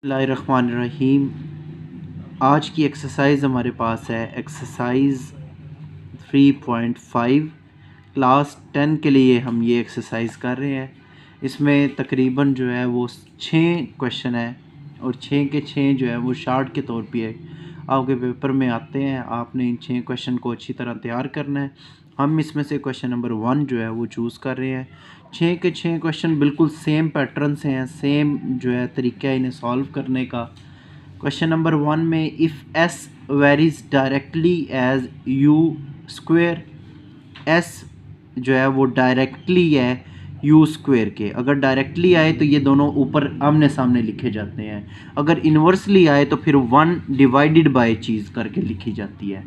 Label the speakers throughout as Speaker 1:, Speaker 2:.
Speaker 1: बिस्मिल्लाहिर्रहमानिर्रहीम। आज की एक्सरसाइज हमारे पास है एक्सरसाइज 3.5। क्लास 10 के लिए हम ये एक्सरसाइज कर रहे हैं। इसमें तकरीबन जो है वो 6 क्वेश्चन है और 6 के 6 जो है वो शार्ट के तौर पे आपके पेपर में आते हैं। आपने इन 6 क्वेश्चन को अच्छी तरह तैयार करना है। हम इसमें से क्वेश्चन नंबर 1 जो है वो चूज़ कर रहे हैं। 6 के 6 क्वेश्चन बिल्कुल सेम पैटर्न से हैं, सेम जो है तरीका है इन्हें सॉल्व करने का। क्वेश्चन नंबर 1 में if s varies directly as u square, s जो है वो डायरेक्टली है यू स्क्वेयर के। अगर डायरेक्टली आए तो ये दोनों ऊपर आमने सामने लिखे जाते हैं। अगर इन्वर्सली आए तो फिर 1 डिवाइडेड बाय चीज़ करके लिखी जाती है।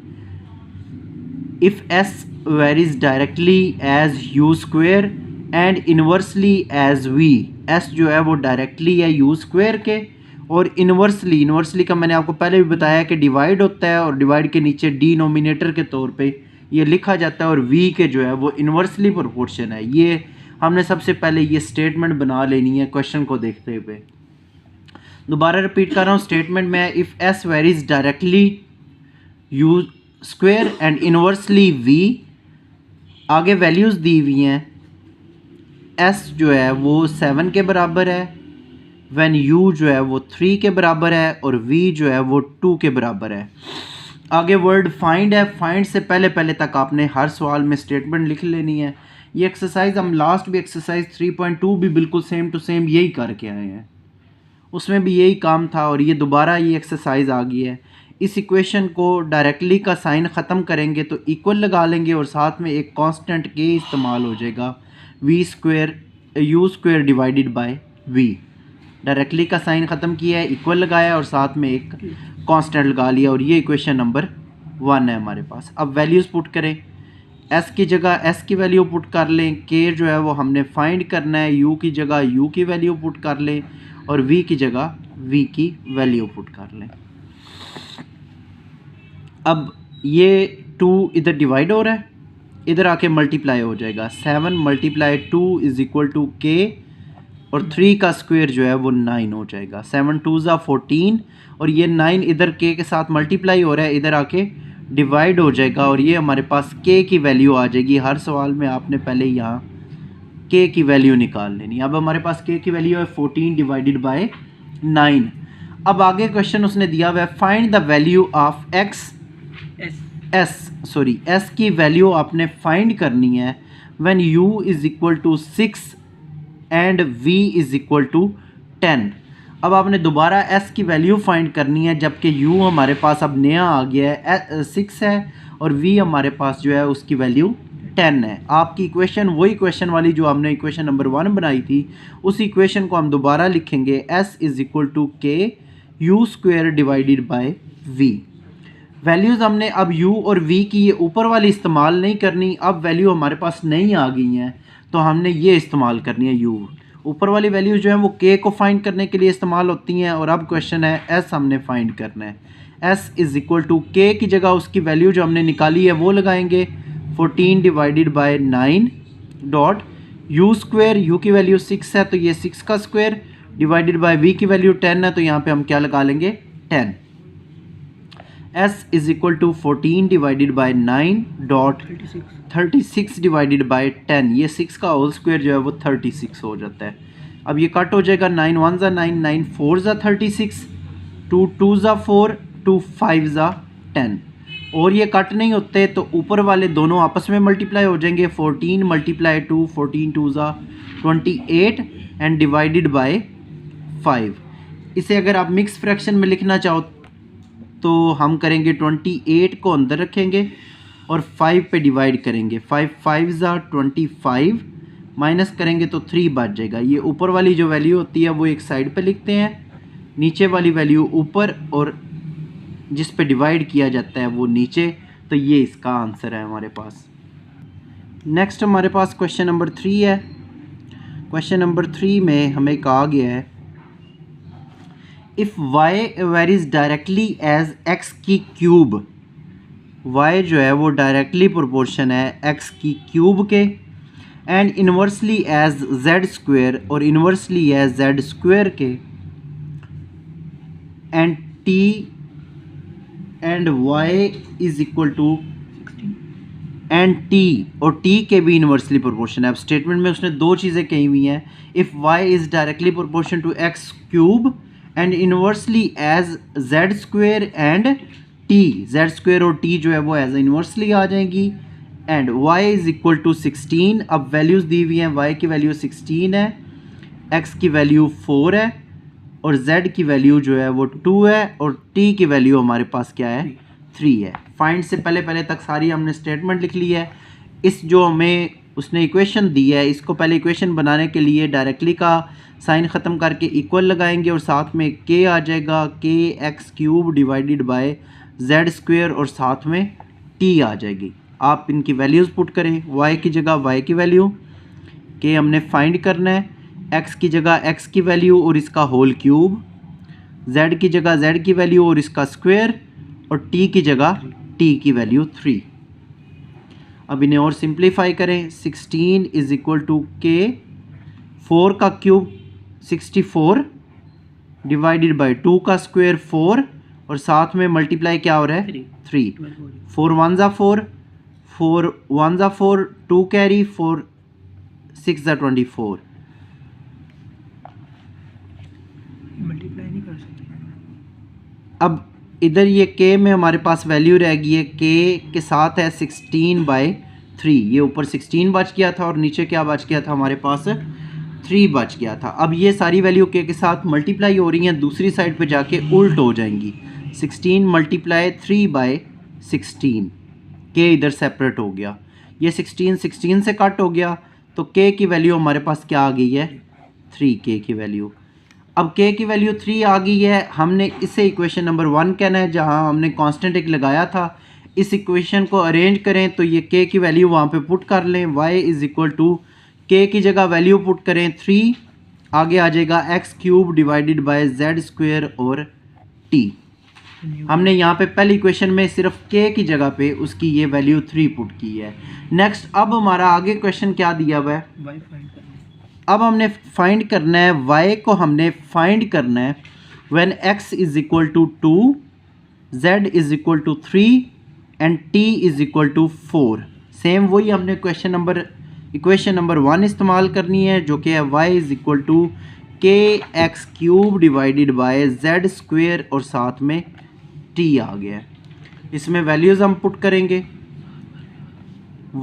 Speaker 1: If s varies directly as u square and inversely as v, s जो है वो डायरेक्टली है यू स्क्वेयर के और इन्वर्सली का मैंने आपको पहले भी बताया कि डिवाइड होता है और डिवाइड के नीचे डिनोमिनेटर के तौर पे ये लिखा जाता है और वी के जो है वो इन्वर्सली प्रोपोर्शन है। ये हमने सबसे पहले ये स्टेटमेंट बना लेनी है क्वेश्चन को देखते हुए। दोबारा रिपीट कर रहा हूँ, स्टेटमेंट में if s varies directly u square and inversely v, आगे वैल्यूज़ दी हुई हैं। एस जो है वो 7 के बराबर है, व्हेन यू जो है वो 3 के बराबर है और वी जो है वो 2 के बराबर है। आगे वर्ड फाइंड है। फाइंड से पहले तक आपने हर सवाल में स्टेटमेंट लिख लेनी है। ये एक्सरसाइज हम लास्ट भी एक्सरसाइज 3.2 भी बिल्कुल सेम टू सेम यही करके आए हैं, उसमें भी यही काम था और ये दोबारा ये एक्सरसाइज आ गई है। इस इक्वेशन को डायरेक्टली का साइन ख़त्म करेंगे तो इक्वल लगा लेंगे और साथ में एक कांस्टेंट के इस्तेमाल हो जाएगा, v square u square divided by v. Directly का साइन ख़त्म किया है, इक्वल लगाया और साथ में एक कांस्टेंट लगा लिया और ये इक्वेशन नंबर 1 है हमारे पास। अब वैल्यूज़ पुट करें। एस की जगह एस की वैल्यू पुट कर लें, के जो है वो हमने फाइंड करना है, यू की जगह यू की वैल्यू पुट कर लें और वी की जगह वी की वैल्यू पुट कर लें। अब ये 2 इधर डिवाइड हो रहा है, इधर आके मल्टीप्लाई हो जाएगा। 7 मल्टीप्लाई 2 इज़ इक्वल टू के और 3 का स्क्वायर जो है वो 9 हो जाएगा। 7 2 ज़ा 14 और ये 9 इधर के साथ मल्टीप्लाई हो रहा है, इधर आके डिवाइड हो जाएगा और ये हमारे पास के की वैल्यू आ जाएगी। हर सवाल में आपने पहले यहाँ के की वैल्यू निकाल लेनी। अब हमारे पास के की वैल्यू है 14 डिवाइडेड बाय 9। अब आगे क्वेश्चन उसने दिया हुआ है find the value of x, s की वैल्यू आपने फाइंड करनी है when u is equal to 6 and v is equal to 10। अब आपने दोबारा s की वैल्यू फाइंड करनी है जबकि u हमारे पास अब नया आ गया है 6 है और v हमारे पास जो है उसकी वैल्यू 10 है। आपकी इक्वेशन वही इक्वेशन वाली जो हमने इक्वेशन नंबर 1 बनाई थी, उस इक्वेशन को हम दोबारा लिखेंगे s इज़ इक्वल टू के you square divided bye v। Values हमने अब u और v की ये ऊपर वाली इस्तेमाल नहीं करनी। अब वैल्यू हमारे पास नहीं आ गई हैं तो हमने ये इस्तेमाल करनी है u। ऊपर वाली वैल्यू जो है वो k को फाइंड करने के लिए इस्तेमाल होती हैं और अब क्वेश्चन है s हमने फाइंड करना है। s इज़ इक्वल टू के की जगह उसकी वैल्यू जो हमने निकाली है वो लगाएंगे 14 divided by 9 dot U square, you की वैल्यू 6 है तो ये 6 का स्क्वायर डिवाइडेड बाय v की वैल्यू 10 है तो यहाँ पे हम क्या लगा लेंगे 10। s is equal to 14 divided by 9 dot 36 divided by 10। ये 6 का होल स्क्वायर जो है वो 36 हो जाता है। अब ये कट हो जाएगा, 9 1 ज़ा 9, 9 4 ज़ा 36, 2 2 ज़ा 4, 2 5 ज़ा 10 और ये कट नहीं होते तो ऊपर वाले दोनों आपस में मल्टीप्लाई हो जाएंगे। 14 मल्टीप्लाई 2, 14 2 ज़ा 28 एंड डिवाइडेड बाय 5। इसे अगर आप मिक्स फ्रैक्शन में लिखना चाहो तो हम करेंगे 28 को अंदर रखेंगे और 5 पे डिवाइड करेंगे। 5 5 ज़ा 25 माइनस करेंगे तो 3 बच जाएगा। ये ऊपर वाली जो वैल्यू होती है वो एक साइड पे लिखते हैं, नीचे वाली वैल्यू ऊपर और जिस पे डिवाइड किया जाता है वो नीचे। तो ये इसका आंसर है हमारे पास। नेक्स्ट हमारे पास क्वेश्चन नंबर 3 है। क्वेश्चन नंबर 3 में हमें कहा गया है if y varies directly as x की क्यूब, y जो है वो डायरेक्टली प्रोपोर्शन है x की क्यूब के and inversely as z square और इन्वर्सली एज z स्क्वायर के and t and y is equal to and t, और टी के भी इन्वर्सली प्रोपोर्शन है। अब स्टेटमेंट में उसने दो चीज़ें कही हुई हैं, if y is directly proportion to x cube and inversely as z square and t, z square और टी जो है वो एज इन्वर्सली आ जाएंगी, and y is equal to 16। अब वैल्यूज़ दी हुई हैं, y की वैल्यू 16 है, x की वैल्यू 4 है और z की वैल्यू जो है वो 2 है और t की वैल्यू हमारे पास क्या है, 3 है। फाइंड से पहले तक सारी हमने स्टेटमेंट लिख ली है। इस जो हमें उसने इक्वेशन दी है, इसको पहले इक्वेशन बनाने के लिए डायरेक्टली का साइन ख़त्म करके इक्वल लगाएंगे और साथ में k आ जाएगा, k x cube divided bye Z square और साथ में t आ जाएगी। आप इनकी वैल्यूज़ पुट करें, y की जगह y की वैल्यू, k हमने फाइंड करना है, x की जगह x की वैल्यू और इसका होल क्यूब, z की जगह z की वैल्यू और इसका स्क्वायर, और t की जगह t की वैल्यू 3। अब इन्हें और सिंप्लीफाई करें, 16 इज़ इक्वल टू k, 4 का क्यूब 64 डिवाइडेड बाई 2 का स्क्वायर 4 और साथ में मल्टीप्लाई क्या हो रहा है 3, 4 1 ज़ा 4, 4 1 ज़ा 4, 2 कैरी 4 6 ज़ा 24,
Speaker 2: मल्टीप्लाई नहीं कर सकते।
Speaker 1: अब इधर ये k में हमारे पास वैल्यू रह गई है, k के साथ है 16/3, ये ऊपर 16 बच गया था और नीचे क्या बच गया था हमारे पास 3 बच गया था। अब ये सारी वैल्यू k के साथ मल्टीप्लाई हो रही हैं, दूसरी साइड पे जाके उल्ट हो जाएंगी, 16 मल्टीप्लाई 3/16, k इधर सेपरेट हो गया, ये 16 से कट हो गया तो k की वैल्यू हमारे पास क्या आ गई है 3k की वैल्यू। अब k की वैल्यू 3 आ गई है, हमने इसे इक्वेशन नंबर 1 कहना है जहां हमने कांस्टेंट एक लगाया था। इस इक्वेशन को अरेंज करें तो ये k की वैल्यू वहां पे पुट कर लें, y is equal to k की जगह वैल्यू पुट करें 3, आगे आ जाएगा x cube divided bye Z square और t। हमने यहाँ पे पहली इक्वेशन में सिर्फ k की जगह पे उसकी ये वैल्यू 3 पुट की है। नेक्स्ट अब हमारा आगे क्वेश्चन क्या दिया हुआ है,
Speaker 2: y फाइंड करना है।
Speaker 1: अब हमने फाइंड करना है y को, हमने फाइंड करना है when x is equal to 2, z is equal to 3 and t is equal to 4। Same वही हमने इक्वेशन नंबर 1 इस्तेमाल करनी है जो कि है y is equal to k x cube divided by z square और साथ में t आ गया है। इसमें वैल्यूज़ हम पुट करेंगे,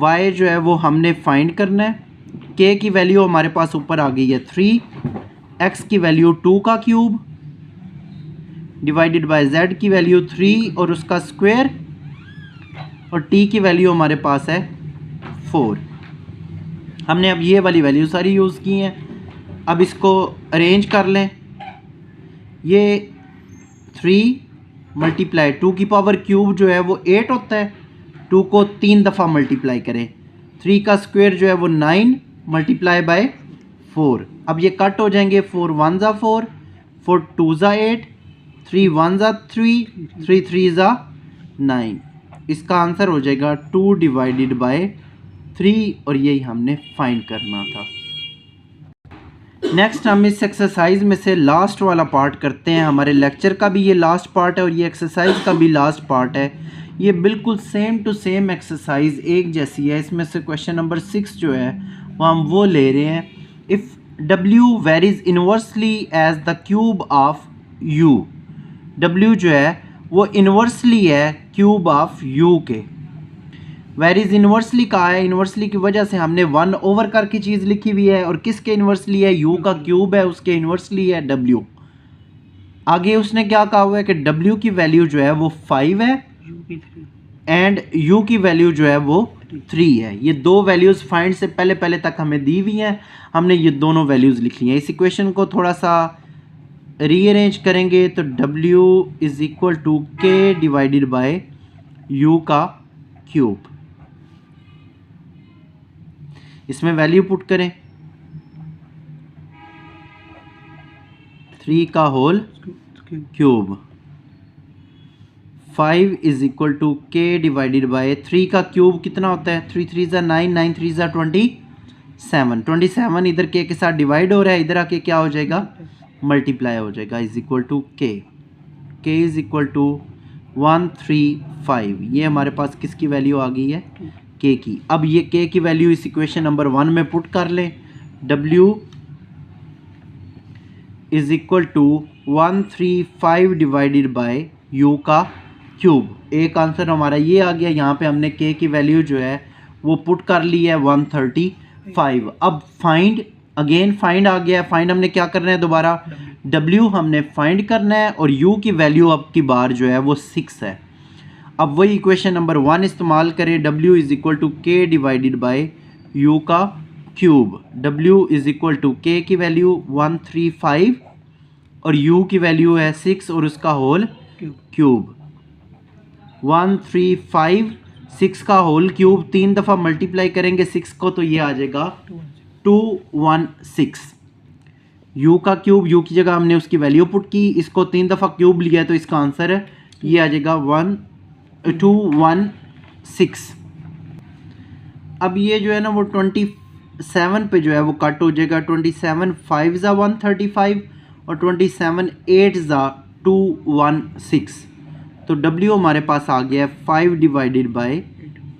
Speaker 1: y जो है वो हमने फाइंड करना है, k की वैल्यू हमारे पास ऊपर आ गई है 3, x की वैल्यू 2 का क्यूब डिवाइडेड बाय z की वैल्यू 3 और उसका स्क्वायर, और t की वैल्यू हमारे पास है 4। हमने अब ये वाली वैल्यू सारी यूज़ की हैं। अब इसको अरेंज कर लें, ये 3 मल्टीप्लाई 2 की पावर क्यूब जो है वो 8 होता है, 2 को 3 दफ़ा मल्टीप्लाई करें, 3 का स्क्वायर जो है वो 9 मल्टीप्लाई बाय 4। अब ये कट हो जाएंगे, 4 1 ज़ा 4, 4 2 ज़ा 8, 3 1 ज़ा 3, 3 3 ज़ा 9। इसका आंसर हो जाएगा 2 डिवाइडेड बाय 3 और यही हमने फाइंड करना था। नेक्स्ट हम इस एक्सरसाइज में से लास्ट वाला पार्ट करते हैं। हमारे लेक्चर का भी ये लास्ट पार्ट है और ये एक्सरसाइज का भी लास्ट पार्ट है। ये बिल्कुल सेम टू सेम एक्सरसाइज एक जैसी है। इसमें से क्वेश्चन नंबर 6 जो है वो हम वो ले रहे हैं, if W varies inversely as the cube of U। W जो है वो इन्वर्सली है क्यूब ऑफ U के। वेरीज इन्वर्सली कहा है, इन्वर्सली की वजह से हमने 1 ओवर करके चीज़ लिखी हुई है, और किसके इन्वर्सली है, U का क्यूब है, उसके इन्वर्सली है W। आगे उसने क्या कहा हुआ है कि W की वैल्यू जो है वो 5 है एंड U की वैल्यू जो है वो 3 है। ये दो वैल्यूज़ फाइंड से पहले तक हमें दी हुई हैं, हमने ये दोनों वैल्यूज़ लिख ली हैं। इस इक्वेशन को थोड़ा सा रीअरेंज करेंगे तो W is equal to K divided by U का क्यूब। इसमें वैल्यू पुट करें, 3 का whole cube, 5 is equal to K divided by 3 का क्यूब कितना होता है, 3 3 ज़ा 9, 9 3 ज़ा 27, 27 इधर K के साथ डिवाइड हो रहा है, इधर आके क्या हो जाएगा मल्टीप्लाई हो जाएगा, is equal to K। k is equal to 135, ये हमारे पास किसकी वैल्यू आ गई है, k की। अब ये k की वैल्यू इस इक्वेशन नंबर 1 में पुट कर लें, w is equal to 135 divided by u का क्यूब। एक आंसर हमारा ये आ गया। यहाँ पे हमने k की वैल्यू जो है वो पुट कर ली है 135। अब फाइंड, अगेन फाइंड आ गया है। फाइंड हमने क्या करना है, दोबारा w हमने फाइंड करना है और u की वैल्यू अब की बार जो है वो 6 है। अब वही इक्वेशन नंबर 1 इस्तेमाल करें, w is equal to k divided by u का cube. w is equal to k की वैल्यू 135 और u की वैल्यू है 6 और उसका होल क्यूब। 135 6 का होल क्यूब 3 दफ़ा मल्टीप्लाई करेंगे 6 को तो ये आ जाएगा 216। u का क्यूब, u की जगह हमने उसकी वैल्यू पुट की, इसको 3 दफ़ा क्यूब लिया तो इसका आंसर है ये आ जाएगा 216। अब ये जो है ना वो 27 पे जो है वो कट हो जाएगा। 27 5 ज़ा 135 और 27 8 ज़ा 216। तो w हमारे पास आ गया है 5 डिवाइडेड बाय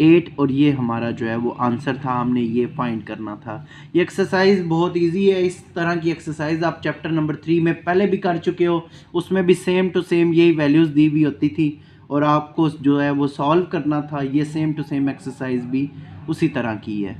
Speaker 1: 8 और ये हमारा जो है वो आंसर था। हमने ये फाइंड करना था। ये एक्सरसाइज बहुत इजी है। इस तरह की एक्सरसाइज आप चैप्टर नंबर 3 में पहले भी कर चुके हो, उसमें भी सेम टू सेम यही वैल्यूज़ दी हुई होती थी और आपको जो है वो सॉल्व करना था। ये सेम टू सेम एक्सरसाइज भी उसी तरह की है।